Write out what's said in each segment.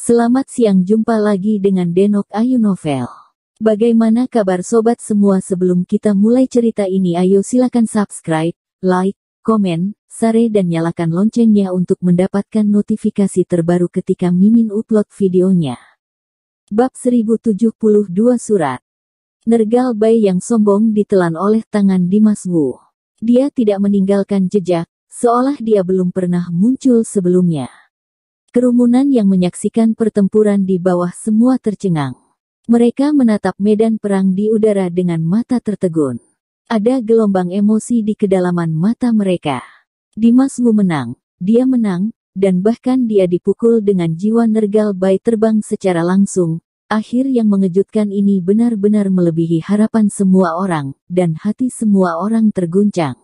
Selamat siang, jumpa lagi dengan Denok Ayu Novel. Bagaimana kabar sobat semua? Sebelum kita mulai cerita ini, ayo silakan subscribe, like, komen, share dan nyalakan loncengnya untuk mendapatkan notifikasi terbaru ketika Mimin upload videonya. Bab 1072 Surat. Nergal Bai yang sombong ditelan oleh tangan Dimas Wu. Dia tidak meninggalkan jejak, seolah dia belum pernah muncul sebelumnya. Kerumunan yang menyaksikan pertempuran di bawah semua tercengang. Mereka menatap medan perang di udara dengan mata tertegun. Ada gelombang emosi di kedalaman mata mereka. Dimas Wu menang, dia menang, dan bahkan dia dipukul dengan jiwa. Nergal Bai terbang secara langsung. Akhir yang mengejutkan ini benar-benar melebihi harapan semua orang, dan hati semua orang terguncang.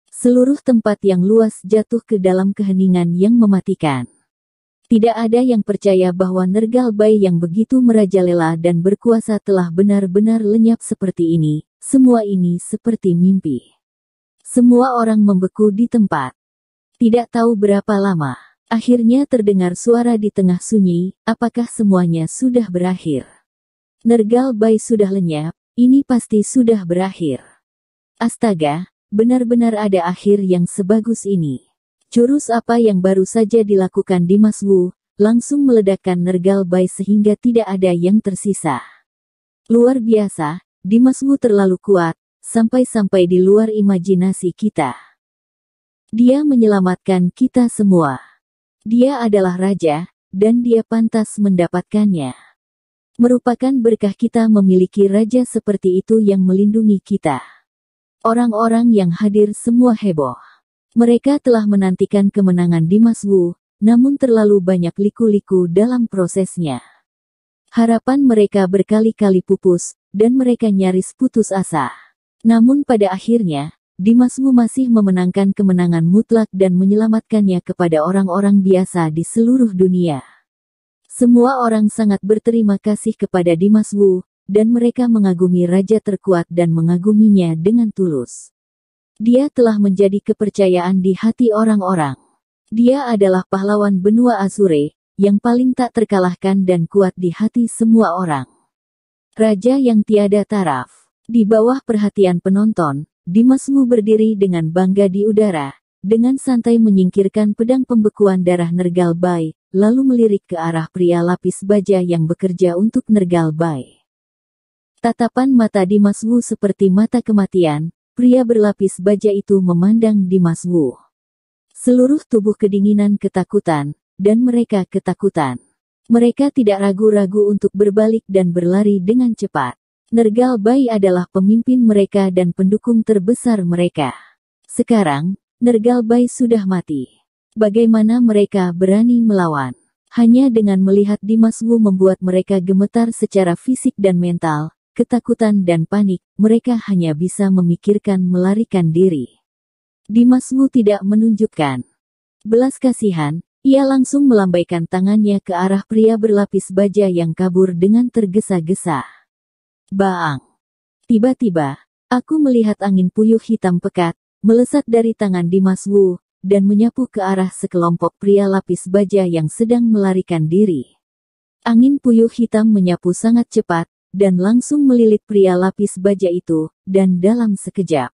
Seluruh tempat yang luas jatuh ke dalam keheningan yang mematikan. Tidak ada yang percaya bahwa Nergal Bai yang begitu merajalela dan berkuasa telah benar-benar lenyap seperti ini. Semua ini seperti mimpi. Semua orang membeku di tempat. Tidak tahu berapa lama. Akhirnya terdengar suara di tengah sunyi. Apakah semuanya sudah berakhir? Nergal Bai sudah lenyap. Ini pasti sudah berakhir. Astaga, benar-benar ada akhir yang sebagus ini. Jurus apa yang baru saja dilakukan Dimas Wu, langsung meledakkan Nergal Bai sehingga tidak ada yang tersisa. Luar biasa, Dimas Wu terlalu kuat, sampai-sampai di luar imajinasi kita. Dia menyelamatkan kita semua. Dia adalah raja, dan dia pantas mendapatkannya. Merupakan berkah kita memiliki raja seperti itu yang melindungi kita. Orang-orang yang hadir semua heboh. Mereka telah menantikan kemenangan Dimas Wu, namun terlalu banyak liku-liku dalam prosesnya. Harapan mereka berkali-kali pupus, dan mereka nyaris putus asa. Namun pada akhirnya, Dimas Wu masih memenangkan kemenangan mutlak dan menyelamatkannya kepada orang-orang biasa di seluruh dunia. Semua orang sangat berterima kasih kepada Dimas Wu, dan mereka mengagumi raja terkuat dan mengaguminya dengan tulus. Dia telah menjadi kepercayaan di hati orang-orang. Dia adalah pahlawan benua Azure, yang paling tak terkalahkan dan kuat di hati semua orang. Raja yang tiada taraf. Di bawah perhatian penonton, Dimas Wu berdiri dengan bangga di udara, dengan santai menyingkirkan pedang pembekuan darah Nergal Bai, lalu melirik ke arah pria lapis baja yang bekerja untuk Nergal Bai. Tatapan mata Dimas Wu seperti mata kematian. Pria berlapis baja itu memandang Dimas Wu. Seluruh tubuh kedinginan ketakutan, dan mereka ketakutan. Mereka tidak ragu-ragu untuk berbalik dan berlari dengan cepat. Nergal Bai adalah pemimpin mereka dan pendukung terbesar mereka. Sekarang, Nergal Bai sudah mati. Bagaimana mereka berani melawan? Hanya dengan melihat Dimas Wu membuat mereka gemetar secara fisik dan mental. Ketakutan dan panik, mereka hanya bisa memikirkan melarikan diri. Dimas Wu tidak menunjukkan belas kasihan, ia langsung melambaikan tangannya ke arah pria berlapis baja yang kabur dengan tergesa-gesa. Baang! Tiba-tiba, aku melihat angin puyuh hitam pekat, melesat dari tangan Dimas Wu, dan menyapu ke arah sekelompok pria lapis baja yang sedang melarikan diri. Angin puyuh hitam menyapu sangat cepat, dan langsung melilit pria lapis baja itu, dan dalam sekejap.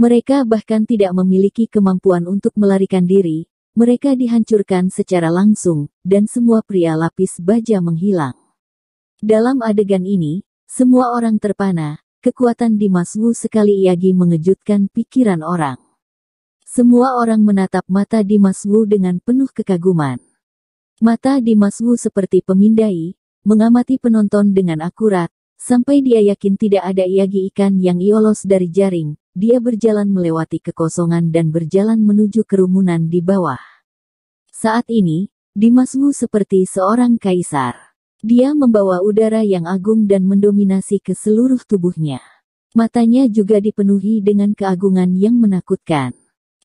Mereka bahkan tidak memiliki kemampuan untuk melarikan diri, mereka dihancurkan secara langsung, dan semua pria lapis baja menghilang. Dalam adegan ini, semua orang terpana, kekuatan Dimas Wu sekali lagi mengejutkan pikiran orang. Semua orang menatap mata Dimas Wu dengan penuh kekaguman. Mata Dimas Wu seperti pemindai, mengamati penonton dengan akurat, sampai dia yakin tidak ada iagi ikan yang lolos dari jaring. Dia berjalan melewati kekosongan dan berjalan menuju kerumunan di bawah. Saat ini, Dimas Wu seperti seorang kaisar. Dia membawa udara yang agung dan mendominasi ke seluruh tubuhnya. Matanya juga dipenuhi dengan keagungan yang menakutkan.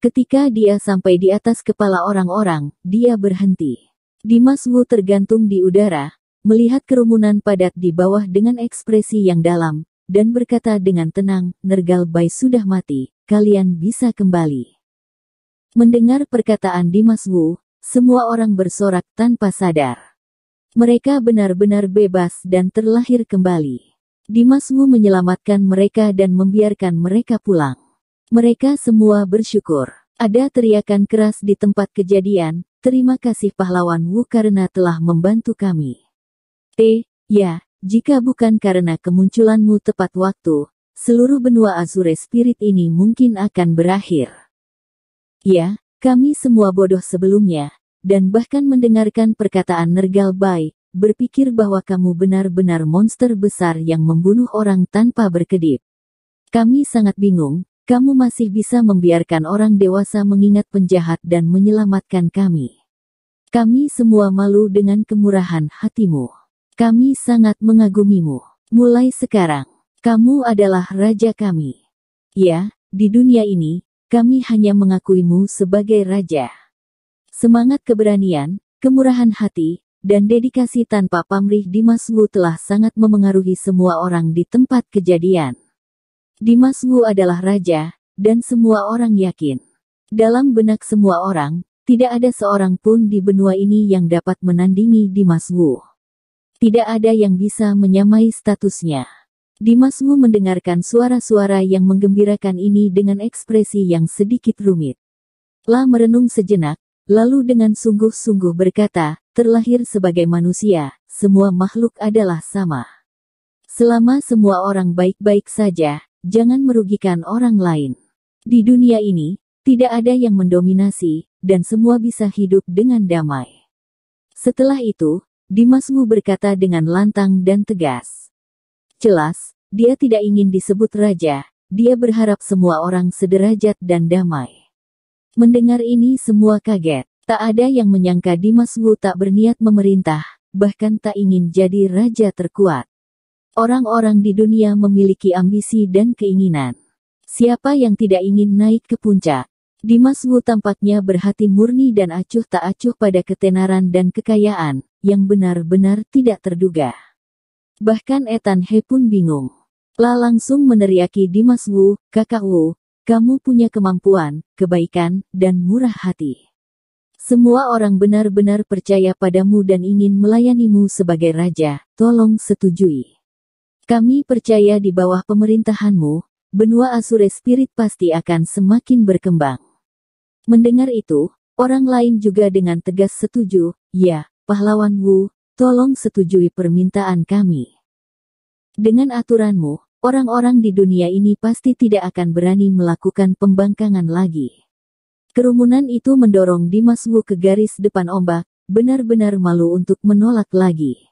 Ketika dia sampai di atas kepala orang-orang, dia berhenti. Dimas Wu tergantung di udara, melihat kerumunan padat di bawah dengan ekspresi yang dalam, dan berkata dengan tenang, Nergal Bai sudah mati, kalian bisa kembali. Mendengar perkataan Dimas Wu, semua orang bersorak tanpa sadar. Mereka benar-benar bebas dan terlahir kembali. Dimas Wu menyelamatkan mereka dan membiarkan mereka pulang. Mereka semua bersyukur. Ada teriakan keras di tempat kejadian, "Terima kasih pahlawan Wu karena telah membantu kami." Ya, jika bukan karena kemunculanmu tepat waktu, seluruh benua Azure Spirit ini mungkin akan berakhir. Ya, kami semua bodoh sebelumnya, dan bahkan mendengarkan perkataan Nergal Bai, berpikir bahwa kamu benar-benar monster besar yang membunuh orang tanpa berkedip. Kami sangat bingung. Kamu masih bisa membiarkan orang dewasa mengingat penjahat dan menyelamatkan kami. Kami semua malu dengan kemurahan hatimu. Kami sangat mengagumimu. Mulai sekarang, kamu adalah raja kami. Ya, di dunia ini, kami hanya mengakuimu sebagai raja. Semangat keberanian, kemurahan hati, dan dedikasi tanpa pamrih Dimas Wu telah sangat memengaruhi semua orang di tempat kejadian. Dimas Wu adalah raja, dan semua orang yakin. Dalam benak semua orang, tidak ada seorang pun di benua ini yang dapat menandingi Dimas Wu. Tidak ada yang bisa menyamai statusnya. Dimas Wu mendengarkan suara-suara yang menggembirakan ini dengan ekspresi yang sedikit rumit. La merenung sejenak, lalu dengan sungguh-sungguh berkata, "Terlahir sebagai manusia, semua makhluk adalah sama. Selama semua orang baik-baik saja, jangan merugikan orang lain. Di dunia ini, tidak ada yang mendominasi, dan semua bisa hidup dengan damai." Setelah itu, Dimas Wu berkata dengan lantang dan tegas. Jelas, dia tidak ingin disebut raja, dia berharap semua orang sederajat dan damai. Mendengar ini semua kaget. Tak ada yang menyangka Dimas Wu tak berniat memerintah, bahkan tak ingin jadi raja terkuat. Orang-orang di dunia memiliki ambisi dan keinginan. Siapa yang tidak ingin naik ke puncak? Dimas Wu tampaknya berhati murni dan acuh tak acuh pada ketenaran dan kekayaan, yang benar-benar tidak terduga. Bahkan Etan He pun bingung. La langsung meneriaki Dimas Wu, "Kakak Wu, kamu punya kemampuan, kebaikan, dan murah hati. Semua orang benar-benar percaya padamu dan ingin melayanimu sebagai raja, tolong setujui. Kami percaya di bawah pemerintahanmu, benua Azure Spirit pasti akan semakin berkembang." Mendengar itu, orang lain juga dengan tegas setuju, "Ya, pahlawan Wu, tolong setujui permintaan kami. Dengan aturanmu, orang-orang di dunia ini pasti tidak akan berani melakukan pembangkangan lagi." Kerumunan itu mendorong Dimas Wu ke garis depan ombak, benar-benar malu untuk menolak lagi.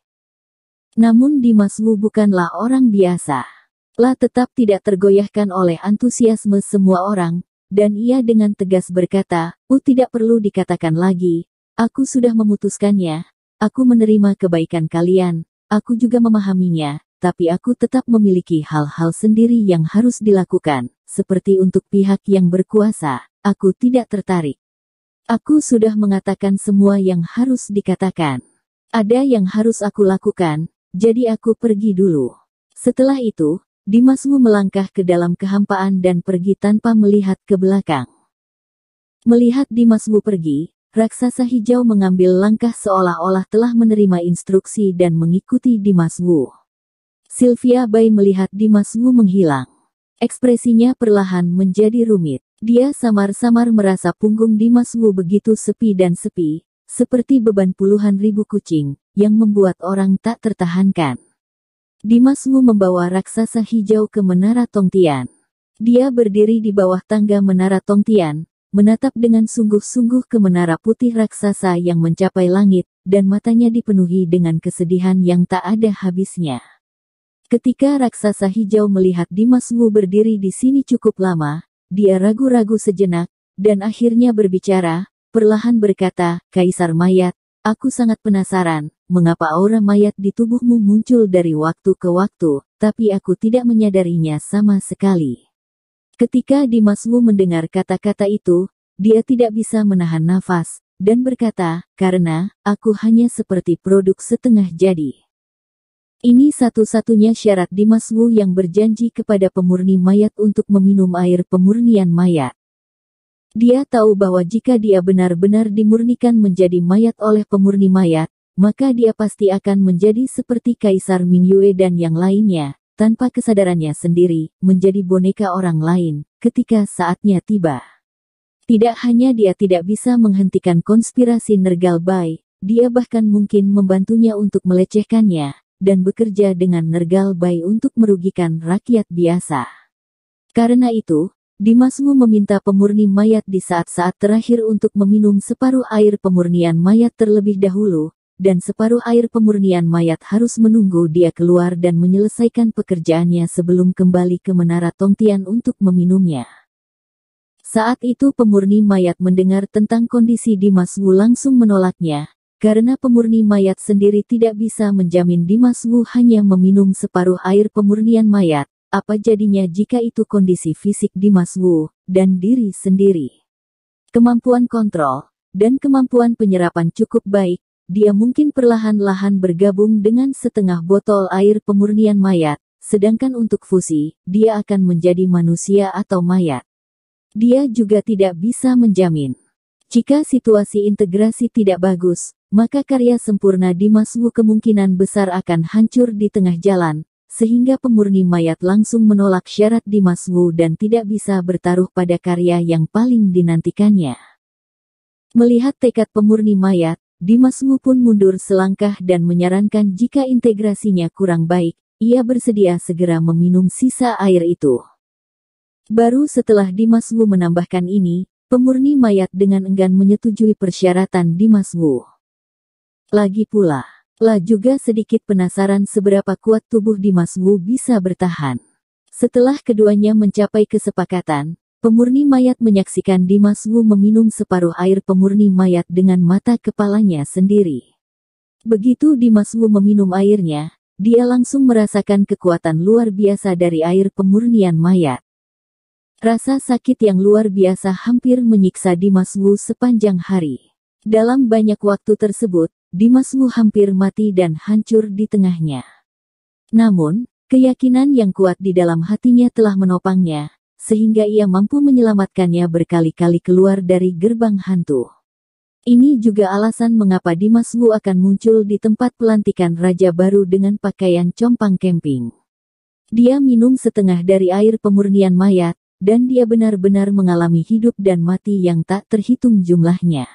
Namun Dimas Wu bukanlah orang biasa. La tetap tidak tergoyahkan oleh antusiasme semua orang, dan ia dengan tegas berkata, Tidak perlu dikatakan lagi, aku sudah memutuskannya, aku menerima kebaikan kalian, aku juga memahaminya, tapi aku tetap memiliki hal-hal sendiri yang harus dilakukan, seperti untuk pihak yang berkuasa, aku tidak tertarik. Aku sudah mengatakan semua yang harus dikatakan. Ada yang harus aku lakukan, jadi aku pergi dulu." Setelah itu, Dimas Wu melangkah ke dalam kehampaan dan pergi tanpa melihat ke belakang. Melihat Dimas Wu pergi, raksasa hijau mengambil langkah seolah-olah telah menerima instruksi dan mengikuti Dimas Wu. Sylvia Bai melihat Dimas Wu menghilang. Ekspresinya perlahan menjadi rumit. Dia samar-samar merasa punggung Dimas Wu begitu sepi dan sepi, seperti beban puluhan ribu kucing, yang membuat orang tak tertahankan. Dimas Wu membawa raksasa hijau ke Menara Tongtian. Dia berdiri di bawah tangga Menara Tongtian, menatap dengan sungguh-sungguh ke menara putih raksasa yang mencapai langit, dan matanya dipenuhi dengan kesedihan yang tak ada habisnya. Ketika raksasa hijau melihat Dimas Wu berdiri di sini cukup lama, dia ragu-ragu sejenak, dan akhirnya berbicara, perlahan berkata, "Kaisar Mayat, aku sangat penasaran, mengapa aura mayat di tubuhmu muncul dari waktu ke waktu, tapi aku tidak menyadarinya sama sekali." Ketika Dimas Wu mendengar kata-kata itu, dia tidak bisa menahan nafas, dan berkata, "Karena, aku hanya seperti produk setengah jadi." Ini satu-satunya syarat Dimas Wu yang berjanji kepada pemurni mayat untuk meminum air pemurnian mayat. Dia tahu bahwa jika dia benar-benar dimurnikan menjadi mayat oleh pemurni mayat, maka dia pasti akan menjadi seperti Kaisar Mingyue dan yang lainnya, tanpa kesadarannya sendiri, menjadi boneka orang lain, ketika saatnya tiba. Tidak hanya dia tidak bisa menghentikan konspirasi Nergal Bai, dia bahkan mungkin membantunya untuk melecehkannya, dan bekerja dengan Nergal Bai untuk merugikan rakyat biasa. Karena itu, Dimas Wu meminta pemurni mayat di saat-saat terakhir untuk meminum separuh air pemurnian mayat terlebih dahulu, dan separuh air pemurnian mayat harus menunggu dia keluar dan menyelesaikan pekerjaannya sebelum kembali ke Menara Tongtian untuk meminumnya. Saat itu pemurni mayat mendengar tentang kondisi Dimas Wu langsung menolaknya, karena pemurni mayat sendiri tidak bisa menjamin Dimas Wu hanya meminum separuh air pemurnian mayat. Apa jadinya jika itu kondisi fisik Dimas Wu, dan diri sendiri. Kemampuan kontrol, dan kemampuan penyerapan cukup baik, dia mungkin perlahan-lahan bergabung dengan setengah botol air pemurnian mayat, sedangkan untuk fusi, dia akan menjadi manusia atau mayat. Dia juga tidak bisa menjamin. Jika situasi integrasi tidak bagus, maka karya sempurna Dimas Wu kemungkinan besar akan hancur di tengah jalan, sehingga pemurni mayat langsung menolak syarat Dimas Wu dan tidak bisa bertaruh pada karya yang paling dinantikannya. Melihat tekad pemurni mayat, Dimas Wu pun mundur selangkah dan menyarankan jika integrasinya kurang baik, ia bersedia segera meminum sisa air itu. Baru setelah Dimas Wu menambahkan ini, pemurni mayat dengan enggan menyetujui persyaratan Dimas Wu. Lagi pula, lah juga sedikit penasaran seberapa kuat tubuh Dimas Wu bisa bertahan. Setelah keduanya mencapai kesepakatan, pemurni mayat menyaksikan Dimas Wu meminum separuh air pemurni mayat dengan mata kepalanya sendiri. Begitu Dimas Wu meminum airnya, dia langsung merasakan kekuatan luar biasa dari air pemurnian mayat. Rasa sakit yang luar biasa hampir menyiksa Dimas Wu sepanjang hari. Dalam banyak waktu tersebut, Dimas Wu hampir mati dan hancur di tengahnya. Namun, keyakinan yang kuat di dalam hatinya telah menopangnya, sehingga ia mampu menyelamatkannya berkali-kali keluar dari gerbang hantu. Ini juga alasan mengapa Dimas Wu akan muncul di tempat pelantikan raja baru dengan pakaian compang camping. Dia minum setengah dari air pemurnian mayat, dan dia benar-benar mengalami hidup dan mati yang tak terhitung jumlahnya.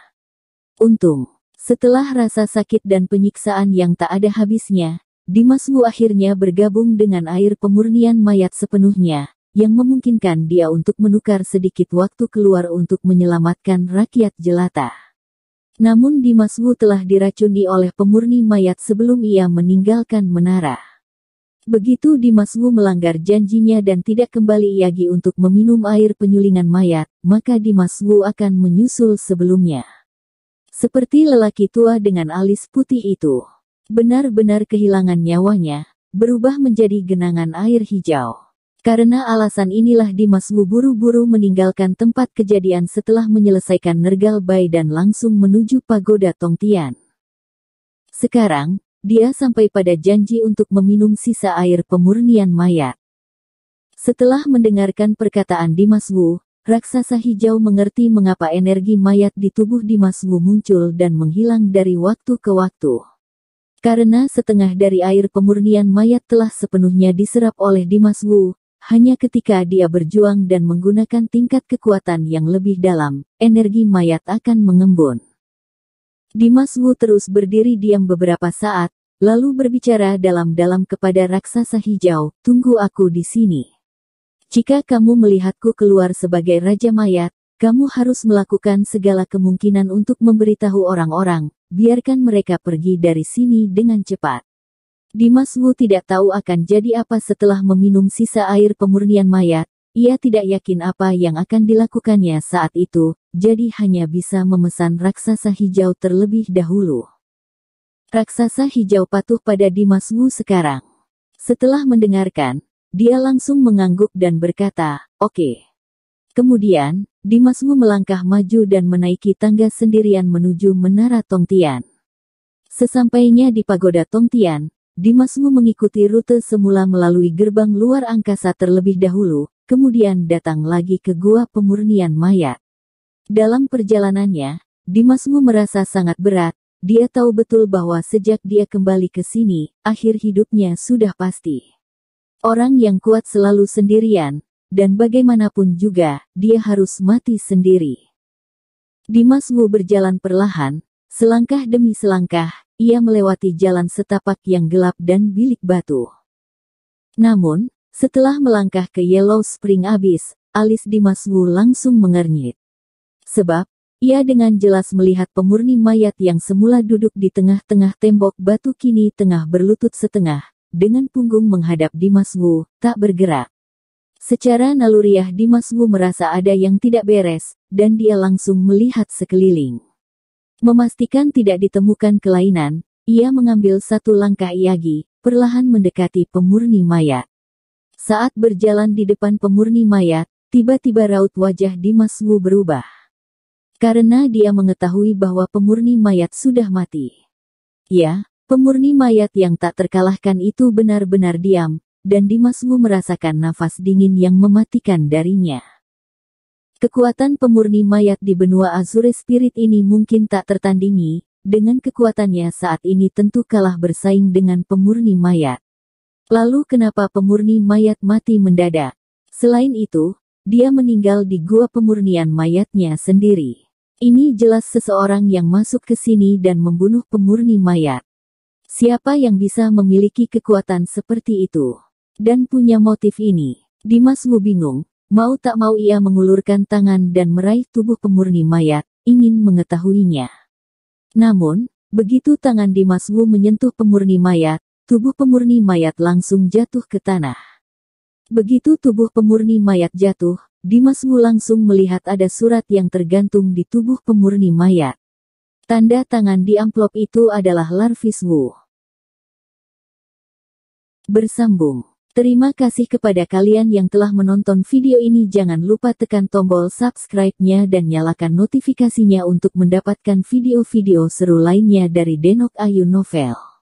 Untung, setelah rasa sakit dan penyiksaan yang tak ada habisnya, Dimas Wu akhirnya bergabung dengan air pemurnian mayat sepenuhnya, yang memungkinkan dia untuk menukar sedikit waktu keluar untuk menyelamatkan rakyat jelata. Namun Dimas Wu telah diracuni oleh pemurni mayat sebelum ia meninggalkan menara. Begitu Dimas Wu melanggar janjinya dan tidak kembali lagi untuk meminum air penyulingan mayat, maka Dimas Wu akan menyusul sebelumnya. Seperti lelaki tua dengan alis putih itu, benar-benar kehilangan nyawanya, berubah menjadi genangan air hijau. Karena alasan inilah Dimas Wu buru-buru meninggalkan tempat kejadian setelah menyelesaikan Nergal Bai dan langsung menuju pagoda Tongtian. Sekarang, dia sampai pada janji untuk meminum sisa air pemurnian mayat. Setelah mendengarkan perkataan Dimas Wu, raksasa hijau mengerti mengapa energi mayat di tubuh Dimas Wu muncul dan menghilang dari waktu ke waktu. Karena setengah dari air pemurnian mayat telah sepenuhnya diserap oleh Dimas Wu, hanya ketika dia berjuang dan menggunakan tingkat kekuatan yang lebih dalam, energi mayat akan mengembun. Dimas Wu terus berdiri diam beberapa saat, lalu berbicara dalam-dalam kepada raksasa hijau, "Tunggu aku di sini. Jika kamu melihatku keluar sebagai Raja Mayat, kamu harus melakukan segala kemungkinan untuk memberitahu orang-orang, biarkan mereka pergi dari sini dengan cepat." Dimas Wu tidak tahu akan jadi apa setelah meminum sisa air pemurnian mayat, ia tidak yakin apa yang akan dilakukannya saat itu, jadi hanya bisa memesan raksasa hijau terlebih dahulu. Raksasa hijau patuh pada Dimas Wu sekarang. Setelah mendengarkan, dia langsung mengangguk dan berkata, "Oke." Kemudian, Dimas Wu melangkah maju dan menaiki tangga sendirian menuju Menara Tongtian. Sesampainya di pagoda Tongtian, Dimas Wu mengikuti rute semula melalui gerbang luar angkasa terlebih dahulu, kemudian datang lagi ke gua pemurnian mayat. Dalam perjalanannya, Dimas Wu merasa sangat berat, dia tahu betul bahwa sejak dia kembali ke sini, akhir hidupnya sudah pasti. Orang yang kuat selalu sendirian, dan bagaimanapun juga, dia harus mati sendiri. Dimas Wu berjalan perlahan, selangkah demi selangkah, ia melewati jalan setapak yang gelap dan bilik batu. Namun, setelah melangkah ke Yellow Spring Abyss, alis Dimas Wu langsung mengernyit. Sebab, ia dengan jelas melihat pemurni mayat yang semula duduk di tengah-tengah tembok batu kini tengah berlutut setengah, dengan punggung menghadap Dimas Wu, tak bergerak. Secara naluriah Dimas Wu merasa ada yang tidak beres, dan dia langsung melihat sekeliling. Memastikan tidak ditemukan kelainan, ia mengambil satu langkah iagi, perlahan mendekati pemurni mayat. Saat berjalan di depan pemurni mayat, tiba-tiba raut wajah Dimas Wu berubah. Karena dia mengetahui bahwa pemurni mayat sudah mati. Ya, pemurni mayat yang tak terkalahkan itu benar-benar diam, dan Dimas Wu merasakan nafas dingin yang mematikan darinya. Kekuatan pemurni mayat di benua Azure Spirit ini mungkin tak tertandingi, dengan kekuatannya saat ini tentu kalah bersaing dengan pemurni mayat. Lalu kenapa pemurni mayat mati mendadak? Selain itu, dia meninggal di gua pemurnian mayatnya sendiri. Ini jelas seseorang yang masuk ke sini dan membunuh pemurni mayat. Siapa yang bisa memiliki kekuatan seperti itu? Dan punya motif ini? Dimas Wu bingung, mau tak mau ia mengulurkan tangan dan meraih tubuh pemurni mayat, ingin mengetahuinya. Namun, begitu tangan Dimas Wu menyentuh pemurni mayat, tubuh pemurni mayat langsung jatuh ke tanah. Begitu tubuh pemurni mayat jatuh, Dimas Wu langsung melihat ada surat yang tergantung di tubuh pemurni mayat. Tanda tangan di amplop itu adalah Larvis Wu. Bersambung. Terima kasih kepada kalian yang telah menonton video ini. Jangan lupa tekan tombol subscribe-nya dan nyalakan notifikasinya untuk mendapatkan video-video seru lainnya dari Denok Ayu Novel.